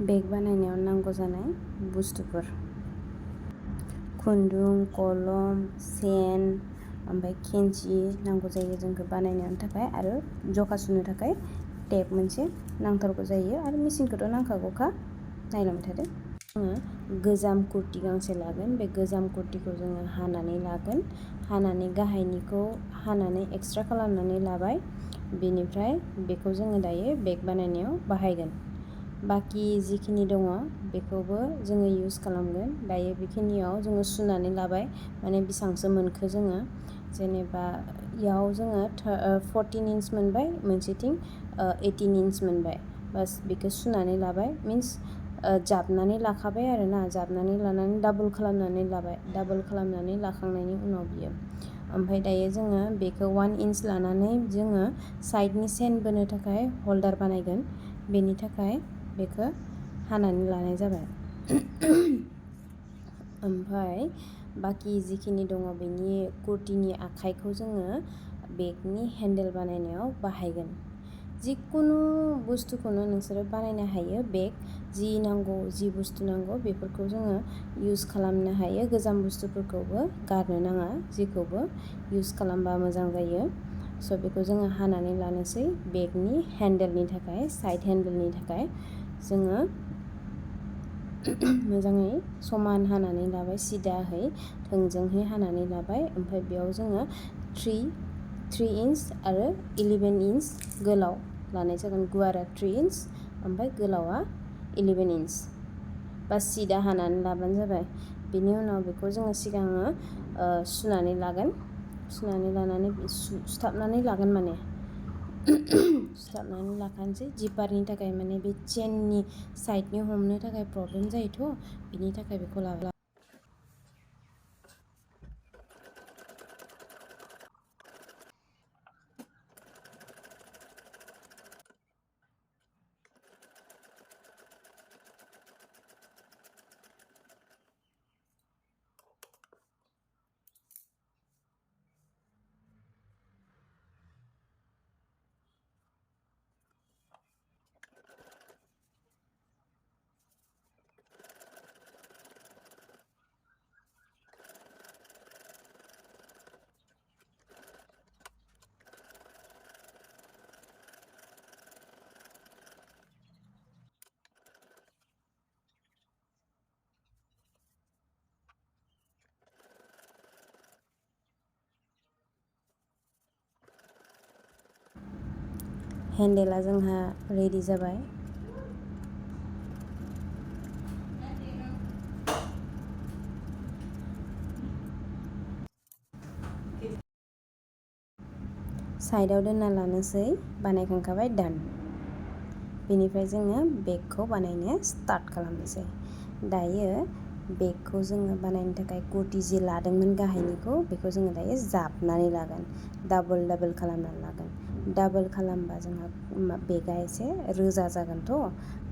बेग बानायनायाव नांगौ जानाय बुस्थुफोर खुन्दुं, कलम, सेन, ओमफ्राय खेन्सि नांगौ जायो जोंखौ बानायनो थाखाय आरो जखा सुनो थाखाय टेप मोनसे नांथारगौ जायो आरो मेचिनखौथ' नांखागौखा। नायलांबाय थादो। जोङो गोजाम कुर्ति गांसे लागोन। बे गोजाम कुर्तिखौ जोङो हानानै लागोन। हानानै गाहायनिखौ हानानै एक्सट्रा खालामनानै लाबाय। बेनिफ्राय बेखौ जोङो दायो बेग बानायनायाव बाहायगोन। बाखि जिखिनि दङ बेखौबो जोङो इउस खालामगोन। दायो बेखिनियाव जोङो सुनानै लाबाय माने बेसेबांसो मोनखो जोङो जेनेबा इयाव जोङो 14 इन्च मोनबाय, मोनसेथिं 18 इन्च मोनबाय। बास बेखौ सुनानै लाबाय मिन्स जाबनानै लाखाबाय आरोना, जाबनानै लानानै डाबल खालामनानै लाबाय। डाबल खालामनानै लाखांनायनि उनाव बियो ओमफ्राय दायो जोङो बेखौ 1 इन्च लानानै जोङो साइडनि सेन बोनो थाखाय हल्डार बानायगोन। बेनि थाखाय बेखौ हानानै लानाय जाबाय। ओमफ्राय बाखि जिखिनि दङ बेनि कुर्तिनि आखाइखौ जोङो बेगनि हेन्देल बानायनायाव बाहायगोन। जिखुनु बुस्थुखौनो नोंसोरो बानायनो हायो। बेग जि नांगौ, जि बुस्थु नांगौ बेफोरखौ जोङो इउस खालामनो हायो। गोजाम बुस्थुफोरखौबो गारनो नाङा, जेखौबो इउस खालामबा मोजां जायो। स' बेखौ जोङो हानानै लानोसै। बेगनि हेन्देलनि थाखाय, साइड हेन्देलनि थाखाय जोङो मोजाङै समान हानानै लाबाय, सिदाहै थोंजोंहै हानानै लाबाय। ओमफ्राय बेयाव जोङो 3 इन्च आरो 11 इन्च गोलाव लानाय जागोन। गुवारा 3 इन्च ओमफ्राय गोलावा 11 इन्च। बास सिदा हानानै लाबानो जाबाय। बेनि उनाव बेखौ जोङो सिगाङो सुनानै लागोन। सुनानै लानानै सुथाबनानै लागोन माने सुथाबनानै लाखानोसै। जिपारनि थाखाय माने बे चेननि साइडनि हमनो थाखाय प्रब्लेम जायोथ', बिनि थाखाय बेखौ लाबाय। हेन्देला जोंहा रेडि जाबाय। साइडआव दोनना लानोसै। बानायखांखाबाय, डान। बेनिफ्राय जोङो बेगखौ बानायनो स्टार्ट खालामनोसै। दायो बेगखौ जोङो बानायनो थाखाय कुर्ति जि लादोंमोन गाहायनिखौ, बेखौ जोङो दायो जाबनानै लागोन। डाबल खालामनानै लागोन। डाबल खालामबा जोंहा बेगआ एसे रोजा जागोनथ',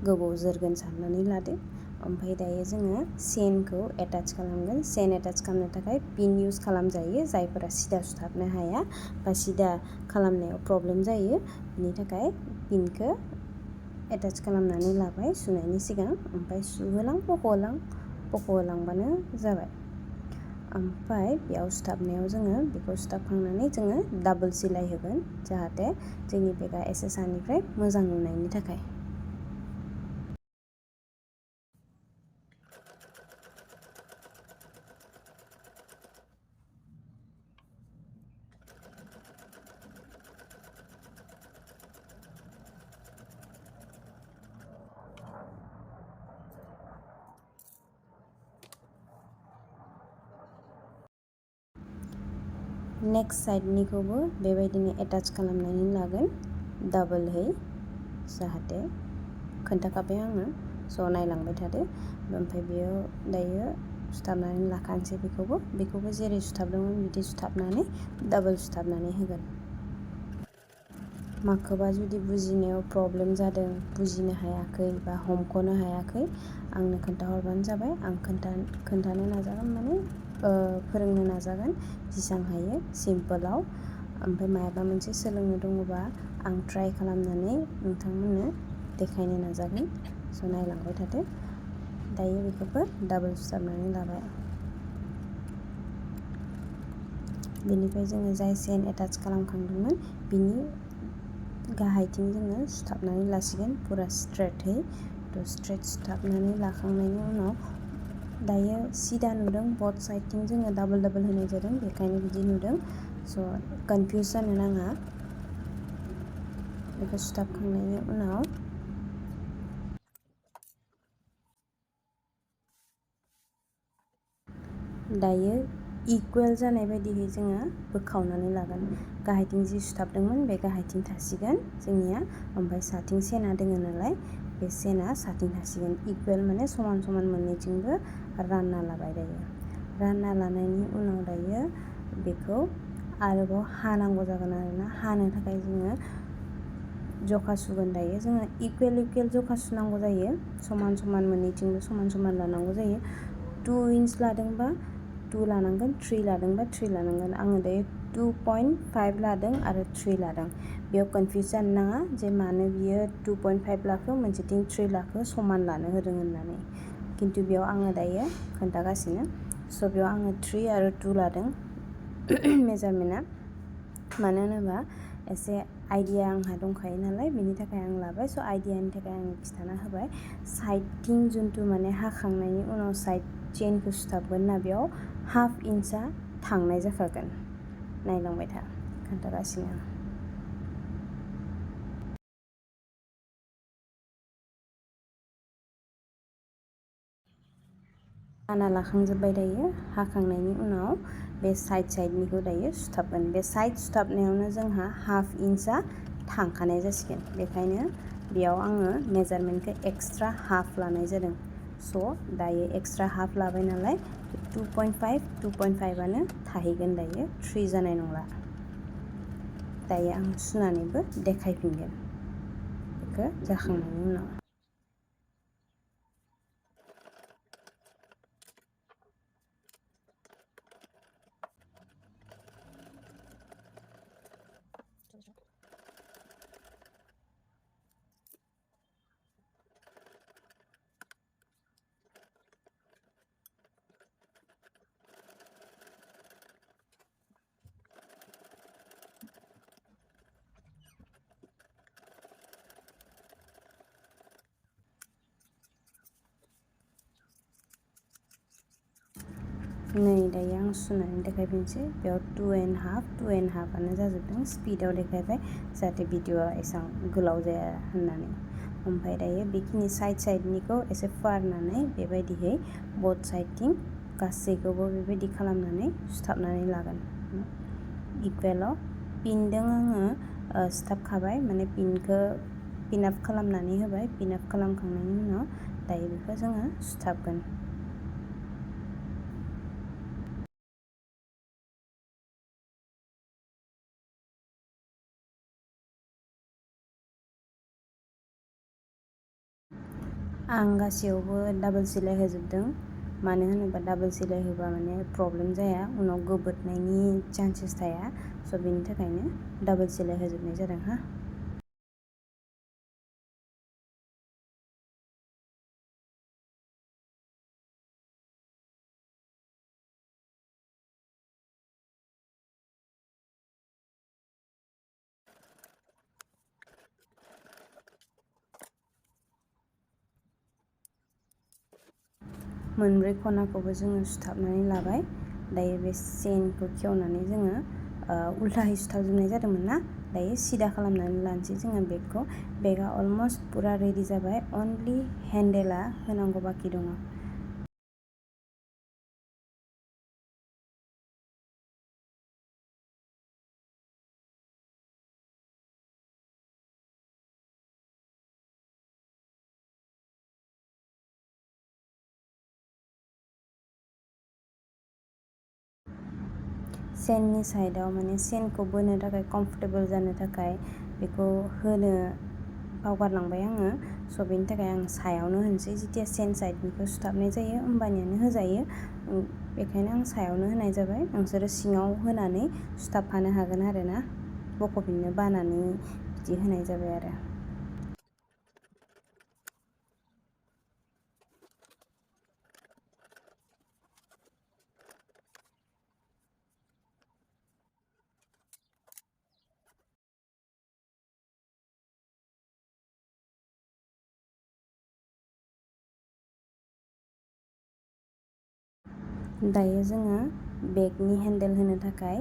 गोबाव जोरगोन साननानै लादो। ओमफ्राय दायो जोङो सेनखौ एटाच खालामगोन। सेन एटाच खालामनो थाखाय पिन इउस खालामजायो। जायफोरा सिदा सुथाबनो हाया बा सिदा खालामनायाव प्रब्लेम जायो, बिनि थाखाय पिनखौ एटाच खालामनानै लाबाय सुनायनि सिगां। ओमफ्राय सुहोलां बख'होलांबानो जाबाय। ओमफ्राय बेयाव सुथाबनायाव जोङो बेखौ सुथाबखांनानै जोङो डाबल सिलाय होगोन, जाहाथे जोंनि बेगआ एसे सानिफ्राय मोजां नुनायनि थाखाय। नेक्स्ट साइडनिखौबो बेबायदिनो एटाच खालामनानै लागोन डाबलहै, जाहाथे खोन्थाखाबाय आङो। स' नायलांबाय थादो। ओमफ्राय बेयाव दायो सुथाबनानै लाखानोसै बेखौबो जेरै सुथाबदोंमोन बिदि सुथाबनानै डाबल सुथाबनानै होगोन। माखौबा जुदि बुजिनायाव प्रब्लेम जादों, बुजिनो हायाखै बा हमख'नो हायाखै, आंनो खोन्थाहरबानो जाबाय। आं खोन्थानो नाजागोन, माने फोरोंनो नाजागोन जेसेबां हायो सिम्पोलाव। ओमफ्राय मायाबा मोनसे सोलोंनो दङबा आं ट्राइ खालामनानै नोंथांमोननो देखायनो नाजागोन। स' नायलांबाय थादो। दायो बेखौबो डाबल सुथाबनानै लाबाय। बेनिफ्राय जोङो जाय चेन एटाच खालामखांदोंमोन बिनि गाहायथिं जोङो सुथाबनानै लासिगोन पुरा स्ट्रेटहै। थ' स्ट्रेट सुथाबनानै लाखांनायनि उनाव दायो सिदा नुदों बथ साइडथिं जोङो डाबल होनाय जादों, बेखायनो बिदि नुदों। स' कनफिउस जानो नाङा। बेखौ सुथाबखांनायनि उनाव दायो इकुवेल जानाय बायदियै जोङो बोखावनानै लागोन। गाहायथिं जि सुथाबदोंमोन बे गाहायथिं थासिगोन जोंनिया, ओमफ्राय साथिं सेना दोङो नालाय बे सेना साथिं थासिगोन। इकुवेल माने समान समान मोननैथिंबो रानना लाबाय दायो। रानना लानायनि उनाव दायो बेखौ आरोबाव हानांगौ जागोन आरोना। हानो थाखाय जोङो जखा सुगोन। दायो जोङो इकुवेल जखा सुनांगौ जायो। समान समान मोननैथिंबो समान समान लानांगौ जायो। 2 इंच लादोंबा 2 लानांगोन, 3 लादोंबा 3 लानांगोन। आङो दायो 2.5 लादों आरो 3 लादों। बेयाव कनफिउस जानो नाङा जे मानो बियो 2.5 लाखो मोनसेथिं 3 लाखो समान लानो होदों होननानै। खिन्थु बेयाव आङो दायो खोन्थागासिनो। स' बेयाव आङो 3 आरो 2 लादों मेजारमेन्टआ। मानो होनोबा एसे आइडिया आंहा दंखायो नालाय, बेनि थाखाय आं लाबाय। स' आइडियानि थाखाय आं खिन्थाना होबाय। साइडथिं जुनथु माने हाखांनायनि उनाव साइड चेनखौ सुथाबगोन ना, बेयाव हाफ इंचआ थांनाय जाखागोन। नायलांबाय था, खोन्थागासिनो आं। हाना लाखांजोब्बाय दायो। हाखांनायनि उनाव बे साइडनिखौ दायो सुथाबगोन। बे साइड सुथाबनायावनो जोंहा हाफ इंचआ थांखानाय जासिगोन। बेखायनो बेयाव आङो मेजारमेन्टखौ एक्सट्रा हाफ लानाय जादों। स' दायो एक्सट्रा हाफ लाबाय नालाय 2.5आनो थाहैगोन दायो, 3 जानाय नंला। दायो आं सुनानैबो देखायफिनगोन बेखौ जाखांनायनि उनाव। नै दायो आं सुनानै देखायफिनसै। बेयाव 2.5आनो जाजोबदों। स्पिडआव देखायबाय जाहाथे भिडिअ'आ एसेबां गोलाव जाया होननानै। ओमफ्राय दायो बेखिनि साइडनिखौ एसे फुवारनानै बेबायदिहै बथ साइडथिं गासैखौबो बेबायदि खालामनानै सुथाबनानै लागोन। इकुवेलाव पिनजों आङो सुथाबखाबाय, माने पिनखौ पिन आप खालामनानै होबाय। पिन आप खालामखांनायनि उनाव दायो बेखौ जोङो सुथाबगोन। आं गासैयावबो डाबल सिलाय होजोबदों। मानो होनोबा डाबल सिलाय होबा माने प्रब्लेम जाया, उनाव गोबोरनायनि चान्सेस थाया। स' बेनि थाखायनो डाबल सिलाय होजोबनाय जादों हा। मोनब्रै खनाखौबो जोङो सुथाबनानै लाबाय। दायो बे चेनखौ खेवनानै जोङो उल्थाहै सुथाबजोबनाय जादोंमोन ना, दायो सिदा खालामनानै लानोसै जोङो बेगखौ। बेगआ अलमस्ट पुरा रेडि जाबाय, अनलि हेन्देला होनांगौ बाखि दङ। चेननि साइडआव माने चेनखौ बोनो थाखाय कमफर्टेबल जानो थाखाय बेखौ होनो बावगारलांबाय आङो। स' बेनि थाखाय आं सायावनो होनोसै। जेथिया चेन साइडनिखौ सुथाबनाय जायो होमबानियानो होजायो। बेखायनो आं सायावनो होनाय जाबाय। नोंसोरो सिङाव होनानै सुथाबफानो हागोन आरो ना, बख'फिननो बानानै बिदि होनाय जाबाय आरो। दायो जोङो बेगनि हेन्देल होनो थाखाय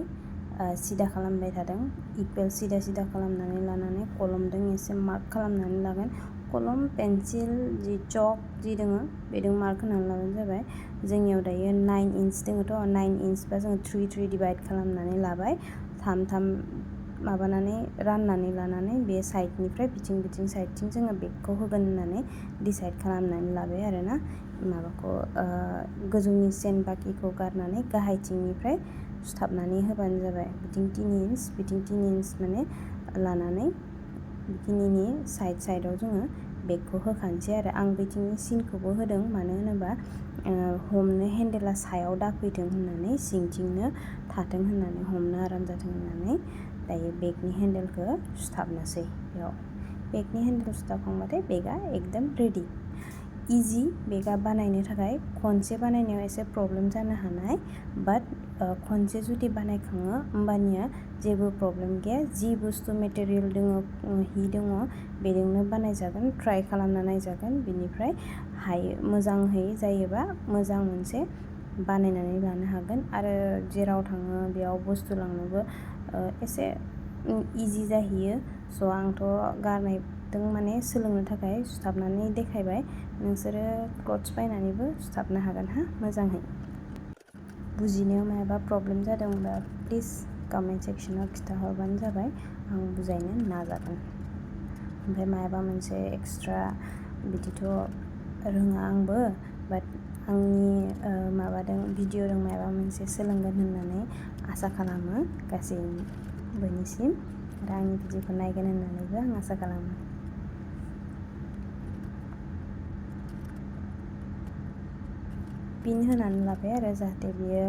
सिदा खालामबाय थादों। इकुवेल सिदा सिदा खालामनानै लानानै कलमजों एसे मार्क खालामनानै लागोन। कलम पेन्सिल जि चक जि दङ बेजों मार्क होनानै लाबानो जाबाय। जोंनियाव दायो 9 इन्च दङथ', 9 इन्च बा जोङो 3 डिभाइड खालामनानै लाबाय। 3 माबानानै राननानै लानानै बे साइडनिफ्राय बिथिं साइडथिं जोङो बेगखौ होगोन होननानै डिसाइड खालामनानै लाबाय आरोना। माबाखौ गोजौनि सेन बाकिखौ गारनानै गाहायथिंनिफ्राय सुथाबनानै होबानो जाबाय। बिथिं 3 इन्च बिथिं 3 इन्च माने लानानै बिखिनिनि साइडआव जोङो बेगखौ होखानोसै आरो। आं बिथिंनि सिनखौबो होदों, मानो होनोबा हमनो हेन्देला सायाव दाफैथों होननानै, सिंथिंनो थाथों होननानै, हमनो आराम जाथों होननानै। दायो बेगनि हेन्देलखौ सुथाबनोसै बेयाव। बेगनि हेन्देल सुथाबखांबाथाय बेगा एकदम रेडि। इजि बेगा बानायनो थाखाय। खनसे बानायनायाव एसे प्रब्लेम जानो हानाय, बाट खनसे जुदि बानायखाङो होमबानिया जेबो प्रब्लेम गैया। जि बुस्थु मेटेरियेल दङ, हि दङ, बेजोंनो बानायजागोन। ट्राइ खालामना नायजागोन। बिनिफ्राय मोजांहै जायोबा मोजां मोनसे बानायनानै लानो हागोन। आरो जेराव थाङो बेयाव बुस्थु लांनोबो एसे इजि जाहैयो। स' आंथ' गारनायदों माने सोलोंनो थाखाय सुथाबनानै देखायबाय। नोंसोरो क्लथ्स बायनानैबो सुथाबनो हागोन हा, मोजाङै। बुजिनायाव मायाबा प्रब्लेम जादोंबा प्लिज कमेन्ट सेक्सनाव खिन्थाहरबानो जाबाय, आं बुजायनो नाजागोन। ओमफ्राय मायाबा मोनसे एक्सट्रा बिदिथ' रोङा आंबो, बाट आंनि भिडिअ'जों मायाबा मोनसे सोलोंगोन होननानै आसा खालामो गासैबोनिसिम। आरो आंनि भिडिअ'खौ नायगोन होननानैबो आं आसा खालामो। पिन होनानै लाबाय आरो जाहाथे बियो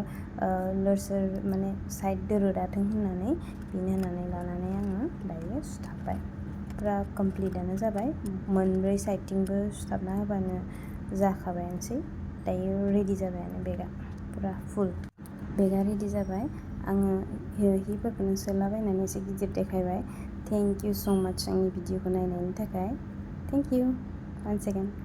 लोरसोर माने साइड दोरोदाथों होननानै पिन होनानै लानानै आङो दायो सुथाबबाय। फुरा कमप्लिटआनो जाबाय। मोनब्रै साइडथिंबो सुथाबना होबानो जाखाबायानोसै। दायो रेडि जाबायानो बेगा फुरा फुल। बेगा रेडि जाबाय। आङो हिफोरखौनो सोलाबायनानै एसे गिदिर देखायबाय। थेंक इउ स' माच आंनि भिडिअ'खौ नायनायनि थाखाय। Thank you. 1 सेकेन्ड।